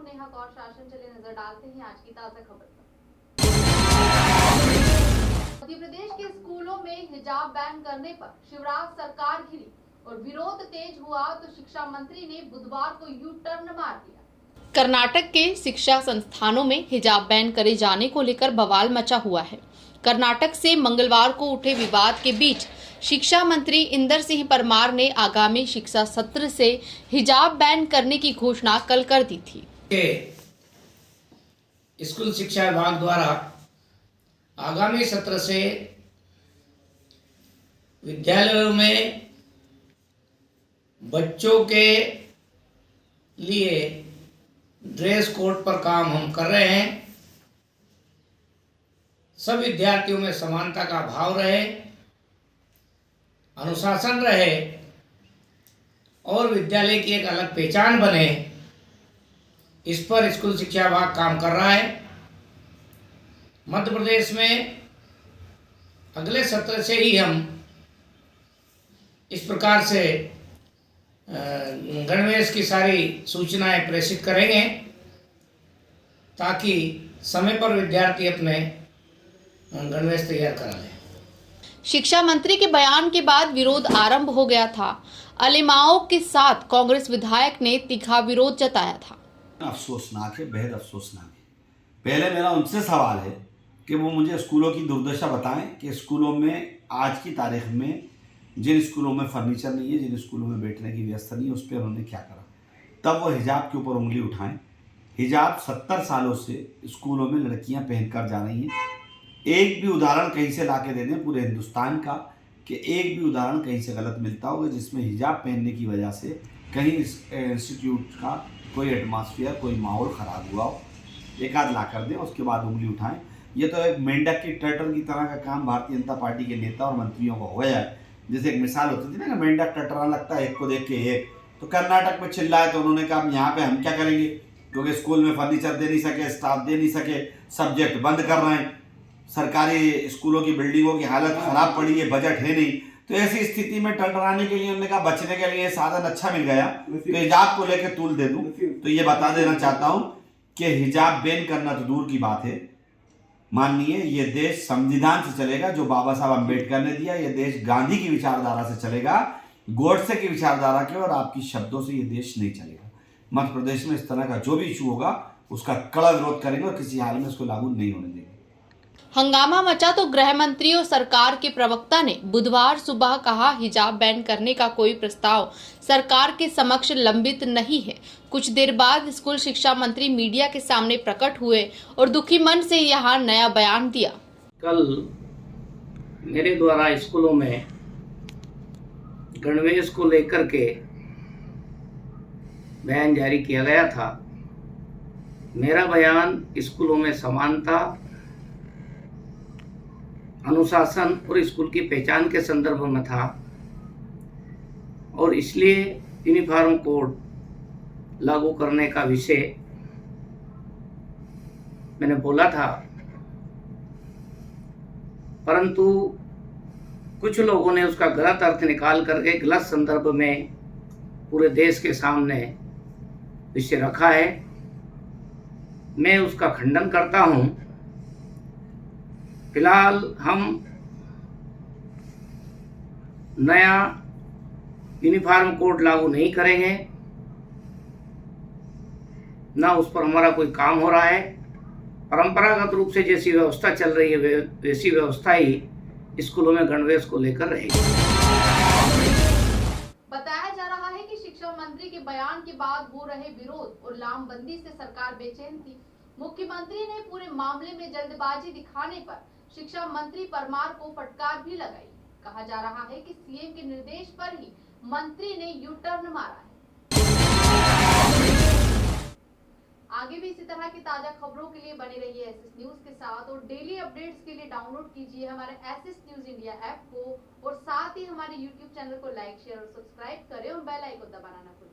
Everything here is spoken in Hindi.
नेहा कौर शासन चले नजर डालते हैं आज की ताजा खबर पर। मध्य प्रदेश के स्कूलों में हिजाब बैन करने पर शिवराज सरकार घिरी और विरोध तेज हुआ तो शिक्षा मंत्री ने बुधवार को यू टर्न मार दिया। कर्नाटक के शिक्षा संस्थानों में हिजाब बैन करे जाने को लेकर बवाल मचा हुआ है। कर्नाटक से मंगलवार को उठे विवाद के बीच शिक्षा मंत्री इंदर सिंह परमार ने आगामी शिक्षा सत्र से हिजाब बैन करने की घोषणा कल कर दी थी। स्कूल शिक्षा विभाग द्वारा आगामी सत्र से विद्यालयों में बच्चों के लिए ड्रेस कोड पर काम हम कर रहे हैं। सब विद्यार्थियों में समानता का भाव रहे, अनुशासन रहे और विद्यालय की एक अलग पहचान बने, इस पर स्कूल शिक्षा विभाग काम कर रहा है। मध्य प्रदेश में अगले सत्र से ही हम इस प्रकार से गणवेश की सारी सूचनाएं प्रेषित करेंगे ताकि समय पर विद्यार्थी अपने गणवेश तैयार करा लें। शिक्षा मंत्री के बयान के बाद विरोध आरंभ हो गया था। अलेमाओं के साथ कांग्रेस विधायक ने तीखा विरोध जताया था। अफसोसनाक है, बेहद अफसोसनाक है। पहले मेरा उनसे सवाल है कि वो मुझे स्कूलों की दुर्दशा बताएं कि स्कूलों में आज की तारीख में जिन स्कूलों में फर्नीचर नहीं है, जिन स्कूलों में बैठने की व्यवस्था नहीं है, उस पर उन्होंने क्या करा। तब वो हिजाब के ऊपर उंगली उठाएं। हिजाब 70 सालों से स्कूलों में लड़कियां पहनकर जा रही हैं। एक भी उदाहरण कहीं से ला के दे दें पूरे हिंदुस्तान का कि एक भी उदाहरण कहीं से गलत मिलता होगा जिसमें हिजाब पहनने की वजह से कहीं इंस्टीट्यूट का कोई एटमॉस्फेयर, कोई माहौल ख़राब हुआ हो। एक आध ला कर दें, उसके बाद उंगली उठाएं। ये तो एक मेंढक की टटर की तरह का काम भारतीय जनता पार्टी के नेता और मंत्रियों को हो गया है। जैसे एक मिसाल होती थी ना, मेंढक टटरा लगता है एक को देख के एक। तो कर्नाटक में चिल्लाए तो उन्होंने कहा यहाँ पे हम क्या करेंगे, क्योंकि स्कूल में फर्नीचर दे नहीं सके, स्टाफ दे नहीं सके, सब्जेक्ट बंद कर रहे हैं, सरकारी स्कूलों की बिल्डिंगों की हालत ख़राब पड़ी है, बजट है नहीं। तो ऐसी स्थिति में टटराने के लिए उन्होंने कहा बचने के लिए साधन अच्छा मिल गया तो हिजाब को लेकर तूल दे दूं। तो ये बता देना चाहता हूं कि हिजाब बैन करना तो दूर की बात है। माननीय, ये देश संविधान से चलेगा जो बाबा साहब अम्बेडकर ने दिया। ये देश गांधी की विचारधारा से चलेगा, गोडसे की विचारधारा के और आपकी शब्दों से ये देश नहीं चलेगा। मध्य प्रदेश में इस तरह का जो भी इशू होगा उसका कड़ा विरोध करेंगे और किसी हाल में उसको लागू नहीं होने देंगे। हंगामा मचा तो गृह मंत्री और सरकार के प्रवक्ता ने बुधवार सुबह कहा हिजाब बैन करने का कोई प्रस्ताव सरकार के समक्ष लंबित नहीं है। कुछ देर बाद स्कूल शिक्षा मंत्री मीडिया के सामने प्रकट हुए और दुखी मन से यहाँ नया बयान दिया। कल मेरे द्वारा स्कूलों में गणवेश को लेकर के बयान जारी किया गया था। मेरा बयान स्कूलों में समानता, अनुशासन और स्कूल की पहचान के संदर्भ में था और इसलिए यूनिफॉर्म कोड लागू करने का विषय मैंने बोला था। परंतु कुछ लोगों ने उसका गलत अर्थ निकाल करके गलत संदर्भ में पूरे देश के सामने विषय रखा है। मैं उसका खंडन करता हूं। फिलहाल हम नया यूनिफॉर्म कोड लागू नहीं करेंगे, ना उस पर हमारा कोई काम हो रहा है। परंपरागत रूप से जैसी व्यवस्था चल रही है वैसी व्यवस्था ही स्कूलों में गणवेश को लेकर रहेगी। बताया जा रहा है कि शिक्षा मंत्री के बयान के बाद हो रहे विरोध और लामबंदी से सरकार बेचैन थी। मुख्यमंत्री ने पूरे मामले में जल्दबाजी दिखाने पर शिक्षा मंत्री परमार को फटकार भी लगाई। कहा जा रहा है कि सीएम के निर्देश पर ही मंत्री ने यू टर्न मारा है। आगे भी इसी तरह की ताजा खबरों के लिए बने रहिए एसएस न्यूज के साथ और डेली अपडेट्स के लिए डाउनलोड कीजिए हमारे एसएस न्यूज इंडिया ऐप को और साथ ही हमारे यूट्यूब चैनल को लाइक, शेयर और सब्सक्राइब करें और बेल आइकन दबाना ना भूलें।